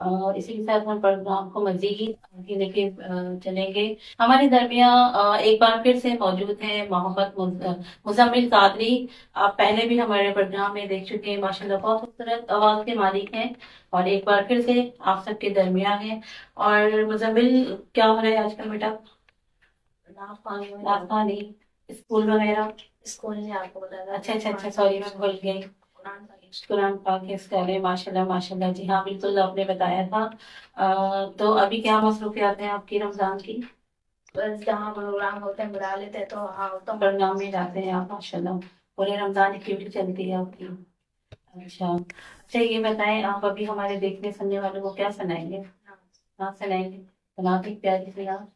اسی کے ساتھ ہم پروگرام کو مزید آگے لے کے چلیں گے. ہمارے درمیان ایک بار پھر سے موجود ہیں محمد مزمل قادری. آپ پہلے بھی ہمارے پروگرام میں دیکھ چکے ہیں، ماشاءاللہ بہت خوبصورت آواز کے مالک ہیں، اور ایک بار پھر سے آپ سب کے درمیان ہیں. اور مزمل، کیا ہو رہا ہے آج کل بیٹا؟ ناشتہ نہیں، اسکول وغیرہ؟ اسکول نے آپ کو بتایا. اچھا اچھا اچھا، سوری میں بھول گئی. قرآن پاک کے اسکالر، ماشاء اللہ ماشاء اللہ. جی ہاں بالکل، آپ نے بتایا تھا. تو ابھی کیا مصروفیات ہیں آپ کی رمضان کی؟ بس جہاں پروگرام ہوتے ہیں بلا لیتے ہیں تو ہاں تو پروگرام میں جاتے ہیں آپ، ماشاء اللہ. پورے رمضان کی ڈیوٹی چلتی ہے آپ کی. اچھا اچھا، یہ بتائیں آپ ابھی ہمارے دیکھنے سننے والوں کو کیا سنائیں گے؟ ہاں سنائیں گے، سنا بھی پیاری سی آپ.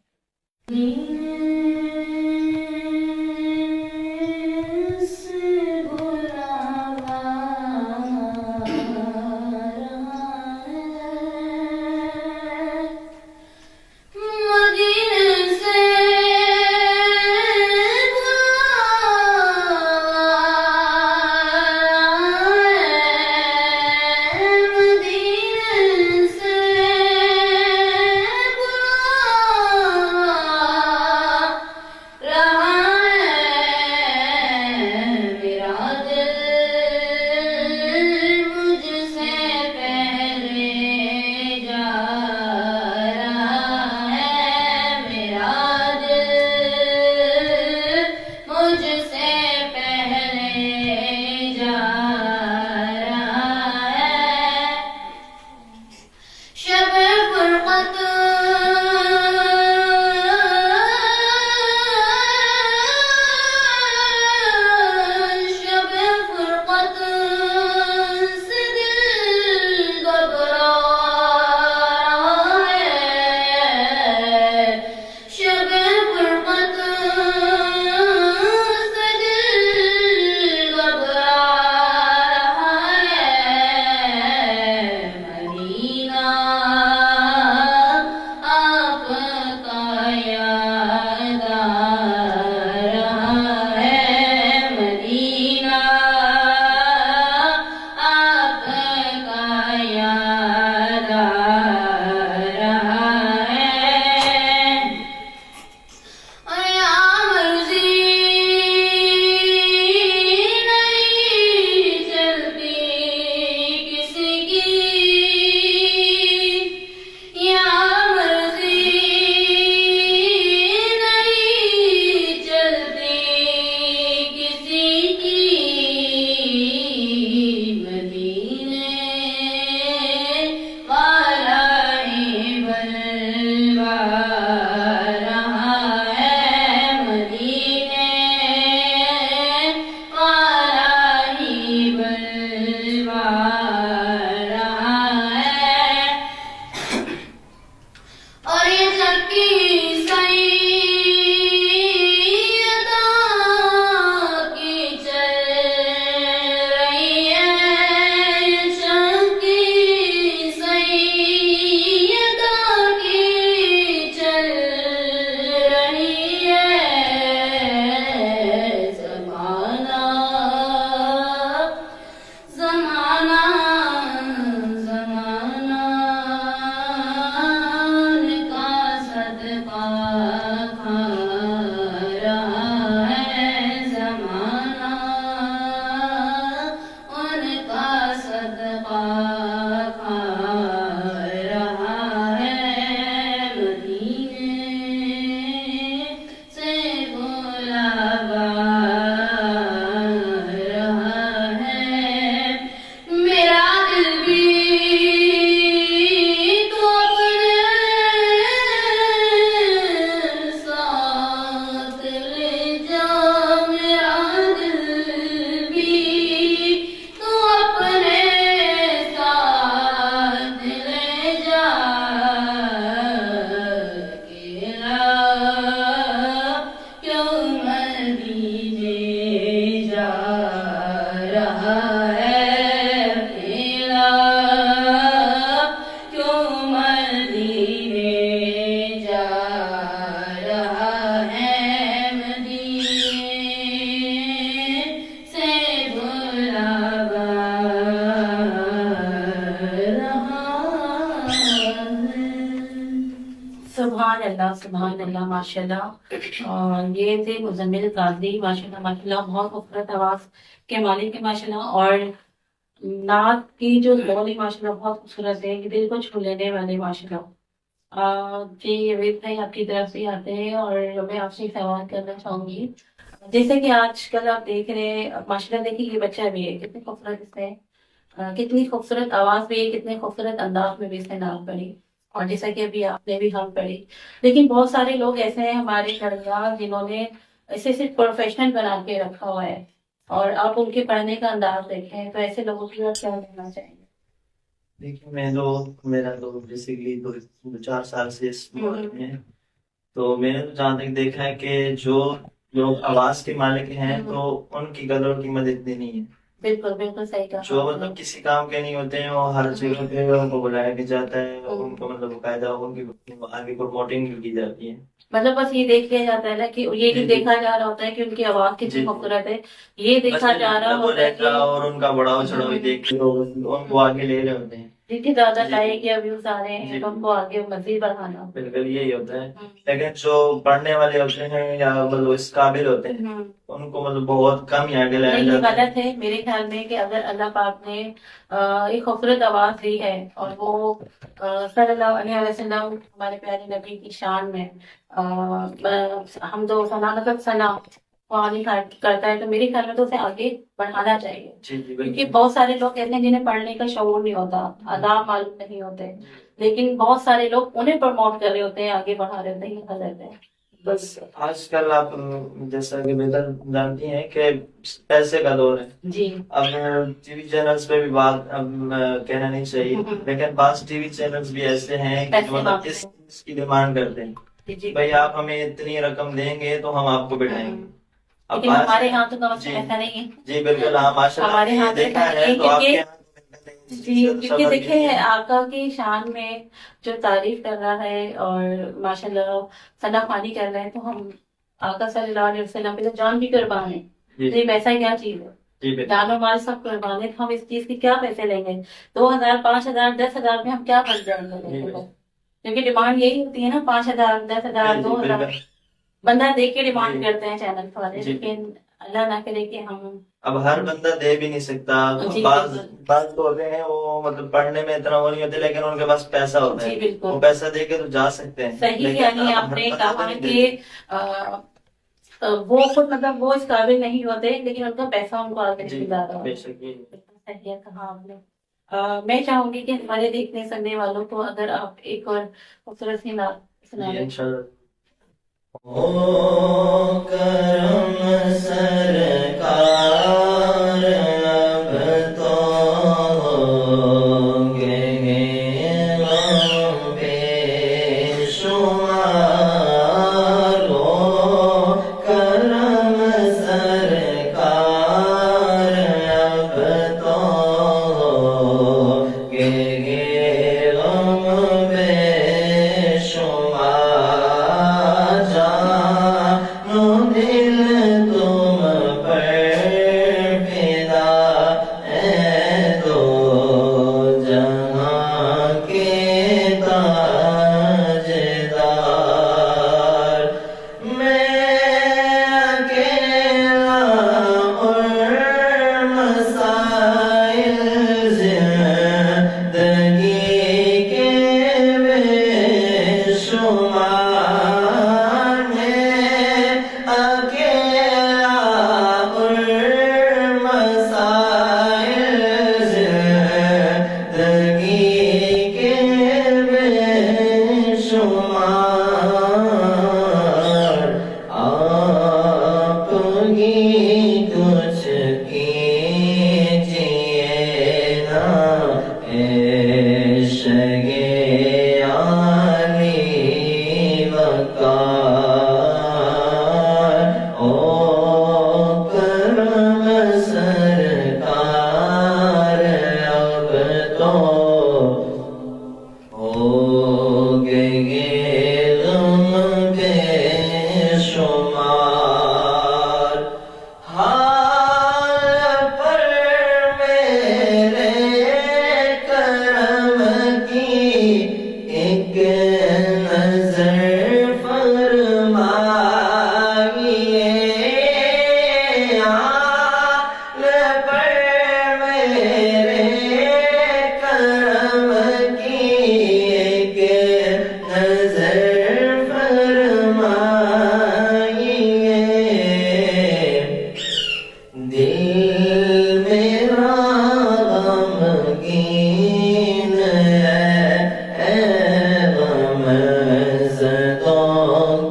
اللہ سبحان اللہ ماشاء اللہ. اور یہ تھے مزمل قادری ماشاء اللہ ماشاء اللہ, بہت خوبصورت آواز کے مالک کے ماشاء اللہ. اور نعت کی جو بول ہے ماشاء اللہ بہت خوبصورت ہے, دل کو چھو لینے والے ماشاء اللہ. جی عوید بھائی آپ کی طرف سے آتے ہیں اور میں آپ سے سوال کرنا چاہوں گی. جیسے کہ آج کل آپ دیکھ رہے ہیں ماشاء اللہ, دیکھیے یہ بچہ بھی ہے کتنی خوبصورت اس نے کتنی خوبصورت آواز بھی ہے, کتنے خوبصورت انداز میں بھی اس نے نعت پڑھی, اور جیسا کہ ابھی آپ نے بھی ہم پڑھی. لیکن بہت سارے لوگ ایسے ہیں ہمارے درمیان جنہوں نے اسے صرف پروفیشنل بنا کے رکھا ہوا ہے, اور آپ ان کے پڑھنے کا انداز دیکھیں تو ایسے لوگوں کی اور کیا کہنا چاہیں گے؟ دیکھیے میرا تو بیسکلی 2-4 سال سے اس ملک میں ہے. تو میں نے تو جہاں تک دیکھا ہے کہ جو لوگ آواز کے مالک ہیں تو ان کی قدر و قیمت اتنی نہیں ہے. بالکل بالکل صحیح کہا. جو مطلب کسی کام کے نہیں ہوتے ہیں وہ ہر جگہ پہ ان کو بلایا بھی جاتا ہے, ان کو مطلب باقاعدہ ان کی آگے پروموٹنگ بھی کی جاتی ہے. مطلب بس یہ دیکھ لیا جاتا ہے نا کہ یہ نہیں دیکھا جا رہا ہوتا ہے کہ ان کی آواز کتنی خوبصورت ہے, یہ دیکھا جا رہا ہوتا ہے کہ اور ان کا بڑاؤ چڑھاؤ دیکھ کے لوگ ان کو آگے لے رہے ہوتے ہیں, جن کے زیادہ لائق یا ویوز آ رہے ہیں تو ان کو آگے مزید بڑھانا. بالکل یہی ہوتا ہے. لیکن جو پڑھنے والے ہوتے ہیں یا مطلب اس قابل ہوتے ہیں ان کو مطلب بہت کم ہی آگے لایا نہیں, یہ جاتا ہے. غلط ہے میرے خیال میں کہ اگر اللہ پاک نے ایک خوبصورت آواز دی ہے اور وہ صلی اللہ علیہ وسلم ہمارے پیارے نبی کی شان میں حمد و ثنا مطلب ثنا کرتا ہے, تو میرے خیال میں تو اسے آگے بڑھانا چاہیے. جی جی کیونکہ بہت سارے لوگ ایسے ہیں جنہیں پڑھنے کا شعور نہیں ہوتا, آداب معلوم نہیں ہوتے, لیکن بہت سارے لوگ انہیں پروموٹ کر رہے ہوتے ہیں, آگے بڑھا رہے ہوتے ہیں. یہ غلط ہے. بس آج کل آپ جیسا کہ بہتر جانتی ہیں کہ پیسے کا دور ہے. جی اب ٹی وی چینلز پہ بھی بات اب کہنا نہیں چاہیے, لیکن بعض ٹی وی چینلز بھی ایسے ہیں کہ جو مطلب اس کی ڈیمانڈ کرتے ہیں بھائی آپ ہمیں اتنی رقم دیں گے تو ہم آپ کو بٹھائیں گے. لیکن ہمارے یہاں تو کم از کم ایسا نہیں ہے. جی بالکل, ہاں ماشاء اللہ ہمارے یہاں دیکھا ہے تو آپ کے یہاں جی, کیونکہ دیکھیں آقا کی شان میں جو تعریف کر رہا ہے اور ماشاء اللہ ثنا خوانی کر رہے ہیں, تو ہم آقا صلی اللہ علیہ وسلم پہ تو جان بھی قربان ہے. تو یہ پیسہ کیا چیز ہے, جان و مال سب قربان ہے, تو ہم اس چیز کی کیا پیسے لیں گے؟ 2000 5000 10,000 میں ہم کیا بن جائیں گے؟ کیونکہ ڈیمانڈ یہی ہوتی ہے نا, 5000 10,000 2000 بندہ دیکھ کے ڈیمانڈ کرتے ہیں چینل والے. لیکن اللہ نہ کرے کہ ہم اب ہر بندہ دے بھی نہیں سکتا. بعض تو ہوتے ہیں وہ مطلب پڑھنے میں اتنا وہ نہیں ہوتے لیکن ان کے پاس پیسہ ہوتا ہے, وہ پیسہ دے کے تو جا سکتے ہیں. صحیح, یعنی آپ نے کہا کہ وہ خود مطلب وہ اس قابل نہیں ہوتے لیکن ان کا پیسہ ان کو آگے زیادہ ہوتا ہے. صحیح کہا آپ نے. میں چاہوں گی کہ ہمارے دیکھنے سننے والوں کو اگر آپ ایک اور خوبصورت سی نعت سنائیں. انشاءاللہ. او کرم سرکار اب تو گے غم بے شمار, او کرم سرکار اب تو گے غم بے شمار. ایک نظر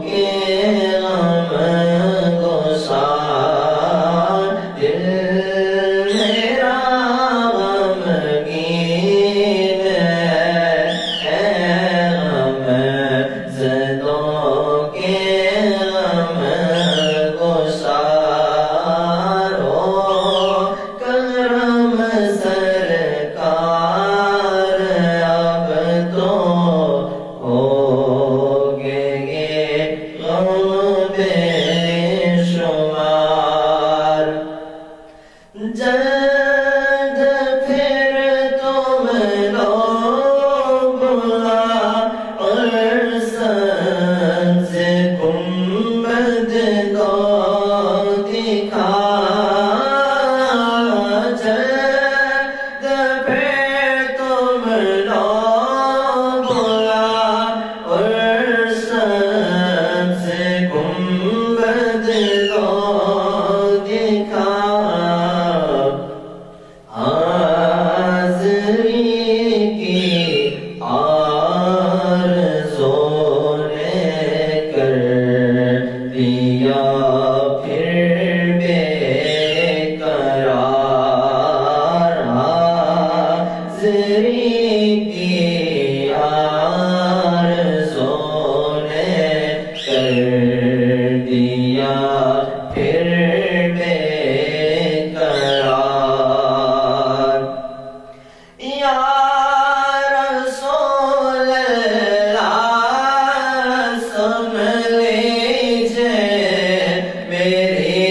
کے غم گسار دل میرا غمگین ہے غم زدوں کے غم گسار ہو کرم سرکار اب تو ہوگے یہ غم بے شمار جلد پھر تم لوگ عرصت سے گنبد کو دکھا جلد پھر تم لوگ عرصت سے گنبد کو دکھا حاضری کی آرزو نے کر دیا پھر بے قرار حاضری کی آرزو نے کر دیا پھر بے قرار یا رسول اللہ سن لیجئے میری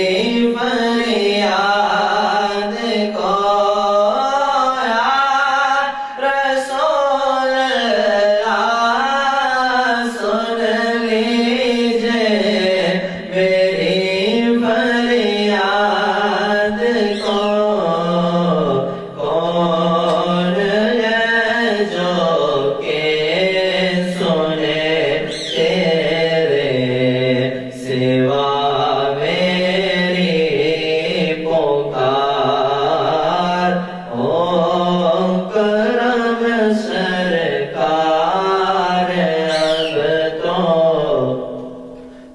فریاد کو یا رسول اللہ سن لیجئے میری فریاد کو کون ہے جو کہ سنے تیرے سوا میری پکار او کرم سرکار اب تو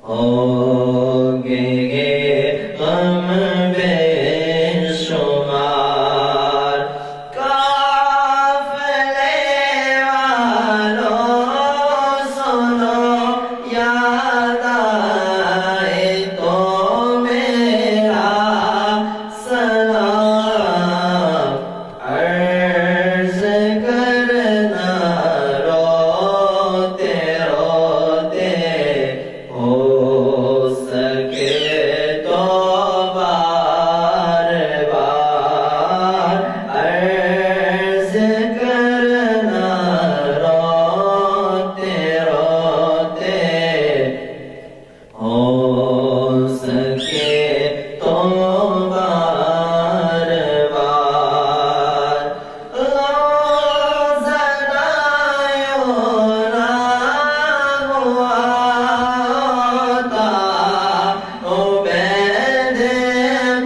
ہوگے یہ غم بے شمار قافلے والوں سنو یاد آئے تو میرا سلام عرض کرنا روتے روتے ہو سکے تو بار بار عرض کرنا روتے روتے ہو سکے تو بار بار روزانہ یونا ہوا ہوتا عبید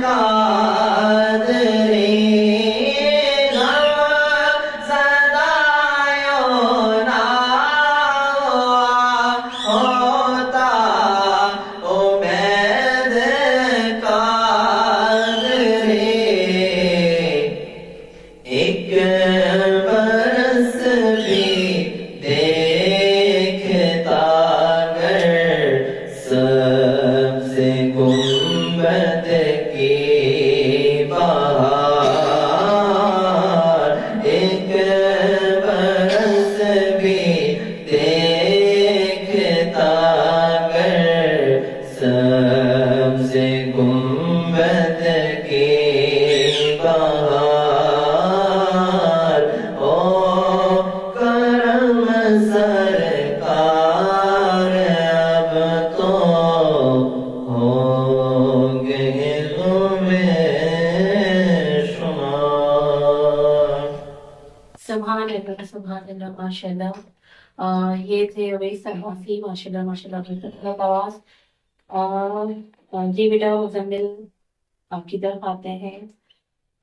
قادری روزانہ یونا ہوا ہوتا عبید قادری ایک برس بھی دیکھتا گر سبز گنبد کی بہار ایک برس بھی دیکھتا گر سبز گنبد کی بہار او کرم سرکار اب تو ہوگے غم شمار سبحان اللہ ماشاء اللہ. یہ تھے اویس عباسی. ماشاء اللہ ماشاء اللہ بہت آواز. جی بیٹا مزمل آپ کی طرف آتے ہیں.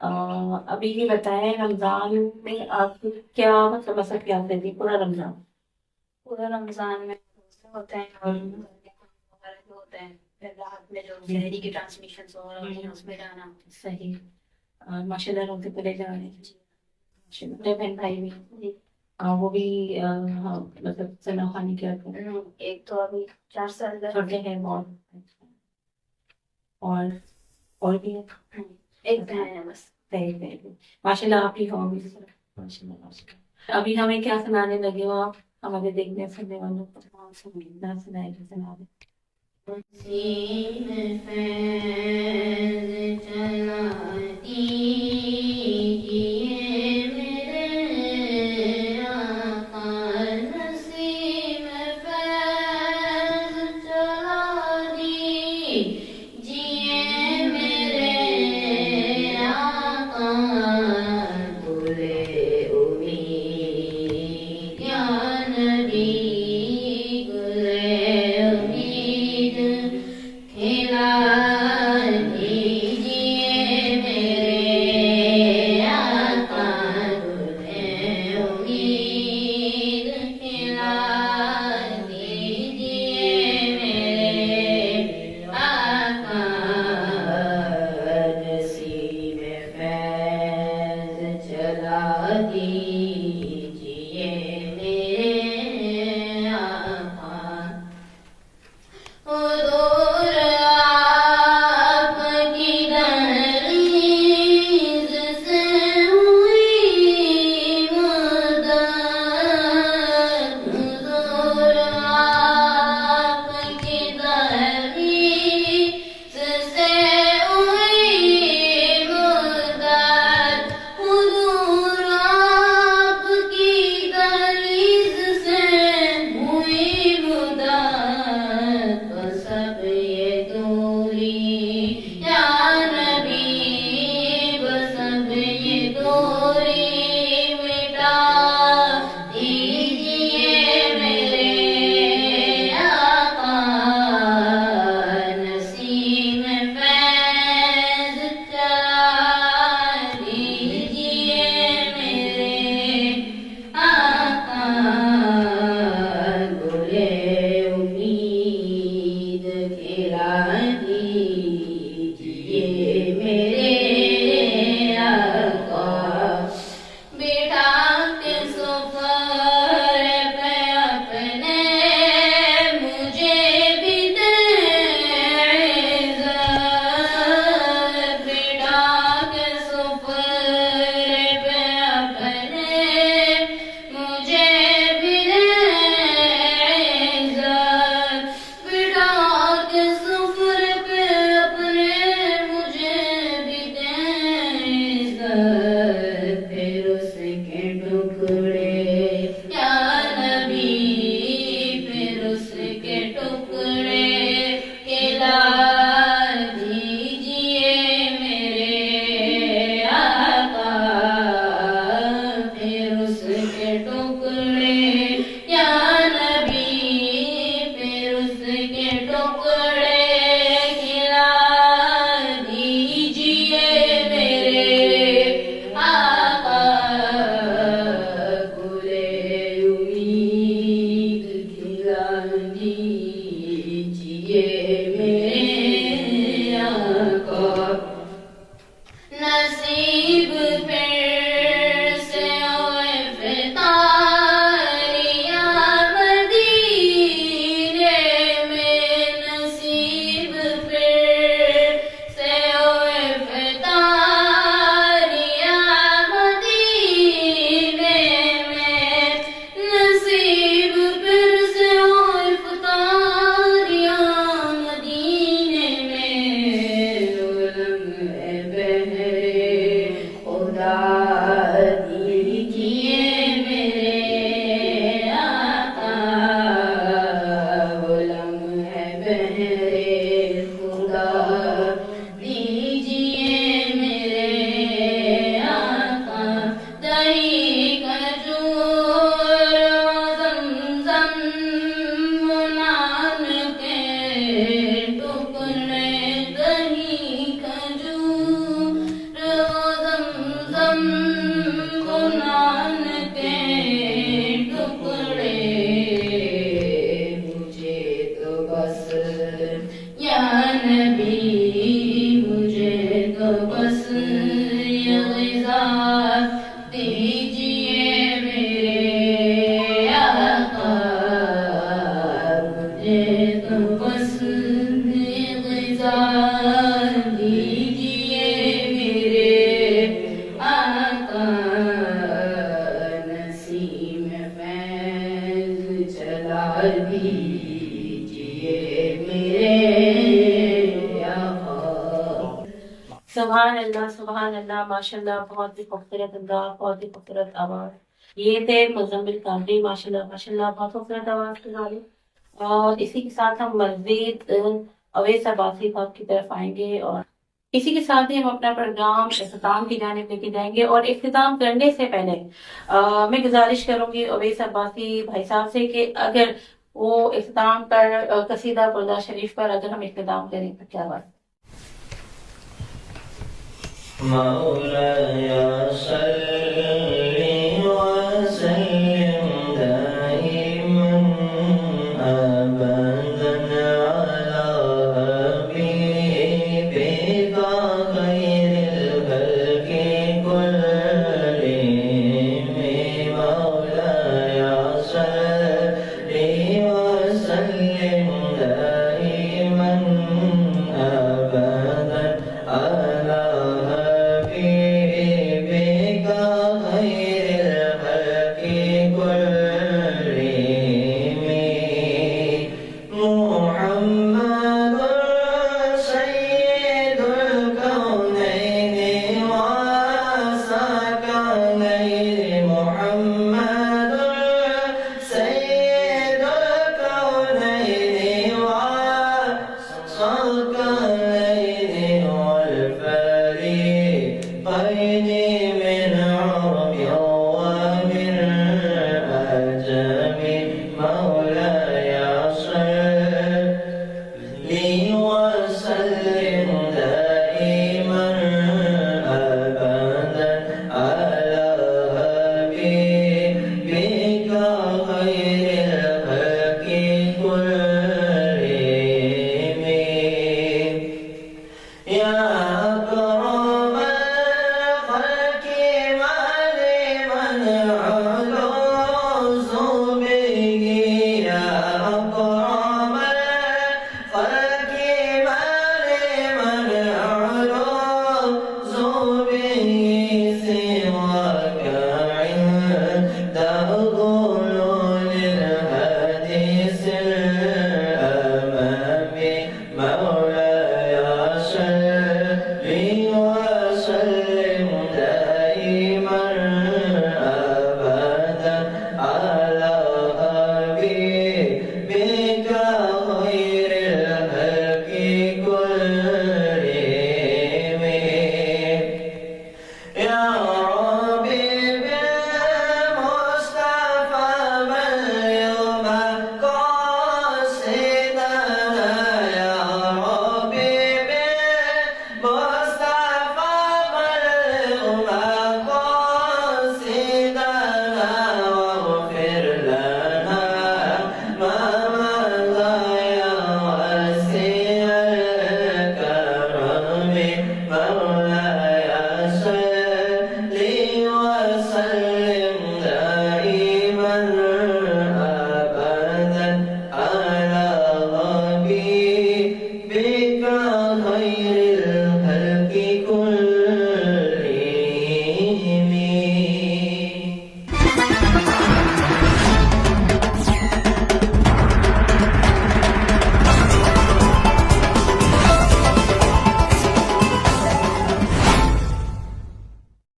ابھی یہ بتائیں رمضان میں آپ کیا مطلب کیا کرتی پورا رمضان؟ پورا رمضان میں روزہ ہوتے ہیں اور وغیرہ جو ہوتے ہیں، پھر رات میں جو شہری کی ٹرانسمیشن ہو رہی ہیں اس میں جانا. صحیح. ماشاء اللہ روزے پورے جا رہے ہیں. ماشاء اللہ. میرے بہن بھائی بھی جی. وہ بھی مطلب سنا خوانی کیا کرتے ہیں. ایک تو ابھی 4 سال کا چھوٹے ہیں بہت. اور بھی ہے. ایک بہن ہے بس. صحیح. ماشاء اللہ آپ کی ہوں گی. ماشاء اللہ ماشاء اللہ. ابھی ہمیں کیا سنانے لگے ہو آپ ہمارے دیکھنے سننے والوں کو؟ سنائے سنا دیں. نصیب فیض چلا دیجیے میرے آقا، نصیب فیض چلا دیجیے میرے آقا، گلے امید یا نبی، گلے امید کھلا دیجیے میرے آقا، گلے امید کھلا دیجیے میرے آقا، نصیب فیض چلا دیجیے میرے آقا. حضور آپ کی دہلیز سے ہوئی مدد، حضور آپ کی دہلیز سے ہوئی مدد، حضور آپ کی دہلیز سے ہوئی مدد، تو سب یہ دوری یا نبی، سب یہ دوری مٹا دیجیے میرے آقا، نصیب فیض چلا دیجیے میرے آقا، گلے امید کھلا دیجیے میرے آقا. بٹھا کے سفر پہ اپنے مجھے بھی دے عزت، بٹھا کے سفر پہ اپنے مجھے بھی دے عزت، بٹھا کے سفر پہ اپنے مجھے بھی دے عزت، پھر اس کے ٹکڑے یا نبی، پھر اس کے ٹکڑے کھلا دیجیے میرے آقا، پھر اس کے ٹکڑے یا نبی، پھر اس کے ٹکڑے کھلا دیجیے میرے آقا، گلے امید کھلا دیجیے میرے آقا. نصیب پھر سے ہوئے فطاریہ مدینے میں، نصیب پھر سے ہوئے فطاریہ مدینے میں، نصیب پھر سے ہوئے فطاریہ مدینے میں، لمحے بہرے خدا دیجیے میرے آقا، لمحے بہرے خدا دیجیے میرے آقا. دہی کھجور زمزم نان کے ٹکڑے، دہی کھجور زمزم نان کے ٹکڑے، مجھے سبحان اللہ ماشاءاللہ، بہت ہی خوبصورت انداز، بہت ہی خوبصورت آواز. یہ تھے مزمل قادری، ماشاءاللہ ماشاءاللہ، بہت خوبصورت آواز کے والے. اور اسی کے ساتھ ہم مزید اویس عباسی صاحب کی طرف آئیں گے، اور اسی کے ساتھ ہی ہم اپنا پروگرام اختتام کی جانب لے کے جائیں گے. اور اختتام کرنے سے پہلے میں گزارش کروں گی اویس عباسی بھائی صاحب سے کہ اگر وہ اختتام پر قصیدہ پردہ شریف پر اگر ہم اختتام کریں تو کیا بات. مولاي صل وسلم دائما أبدا على حبيبك خير الخلق كلهم. مولاي صل وسلم دائما أبدا على حبيبك خير الخلق كلهم. محمد سيد الكونين والثقلين. محمد سيد الكونين والثقلين.